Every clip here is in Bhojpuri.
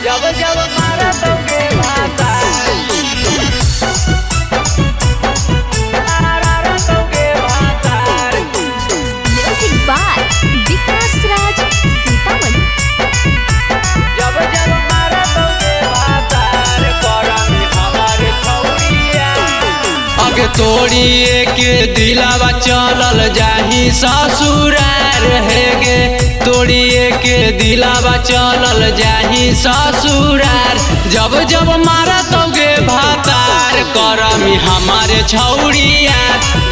जब जब मारा तोगे भाता मारा तोगे भाता। म्यूजिक बाय विकास राज सीतामढ़ी। जब जब मारा तोगे भाता करमी हमारे छौड़िया। अग तोड़िए के दिलावा चलल जाही ससुरार है गे, तोड़िए के दिलावा चलल जाही ससुरार। जब जब मारा तोगे भातार करमी हमारे छौड़िया।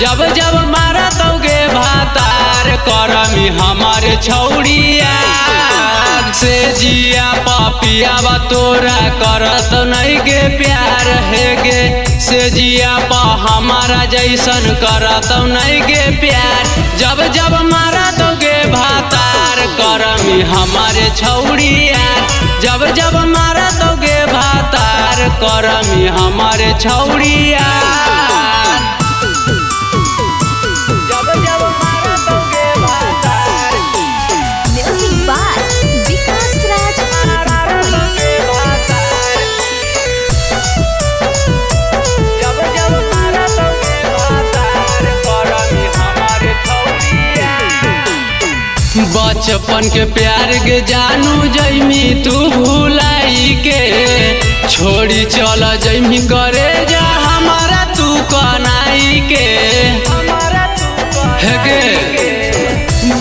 जब जब मारा तोगे भातार करमी हमारे छौड़िया। से जिया पपियावा तोरा करत नहीं गे प्यार है गे, से जिया पा हमारा जैसन करत नहीं गे प्यार। जब जब मारा तोगे भातार करमी हमारे छौड़िया। जब जब मारा तोगे भातार करमी हमारे छौड़िया। जब जब मारा तोगे भाता म्यूजिक बाय विकास राज मारा सीतामढ़ी। तोगे भाता। जब जब मारा तोगे भाता करमी हमारे छौड़िया। बचपन के प्यार गे जानू जैमी तू भुलाई के, छोड़ी चल जैमी करे जा हमारा तू कनाई के हमारा तू है गे।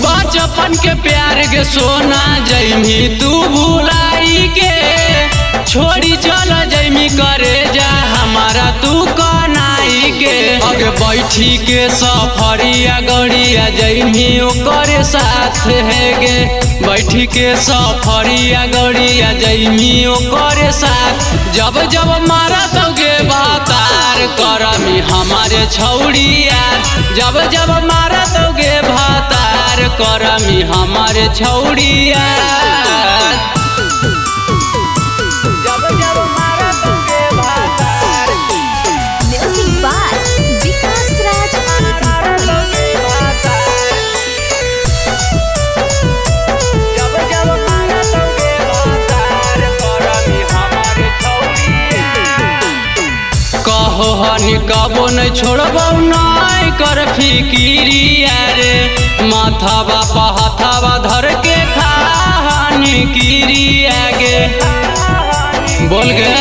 बचपन के प्यार गे सोना जैमी तू भुलाई के, छोड़ी चल जैमी करे जा हमारा तू कनाई के। अगे बैठी के सफरिया गड़िया जैमी ओकरे साथ है गे, बैठी के सफरिया गड़िया जैमी ओकरे साथ। जब जब मारा तोगे भातार करमी हमारे छौड़िया। जब जब मारा तोगे भातार करमी हमारे छौड़िया। जब जब मारा तोगे भाता म्यूजिक बाय विकास राज मारा सीतामढ़ी। तोगे भाता। जब जब मारा तोगे भाता करमी हमारे छौड़िया। कहो हनी कबो नहीं छोड़बो नहीं कर फिकिरिया रे, माथावा पहाथावा धर के खानी किरिया गे। बोल गे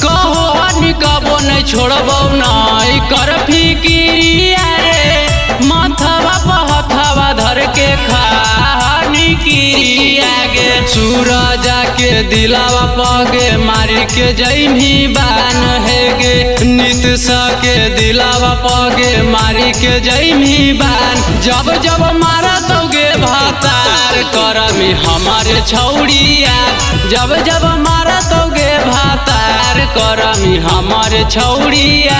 कहो हनी कबो नहीं छोड़बो नहीं कर फिकिरिया रे, माथावा पहाथावा धर के खानी किरिया गे। सूरजा के दिलावा पगे मारी के जैमी बान है गे, नितसा के दिलावा पगे मारी के जैमी बान। जब जब मारा तोगे भातार करमी हमारे छौड़िया। जब जब मारा तोगे भातार करमी हमारे छौड़िया।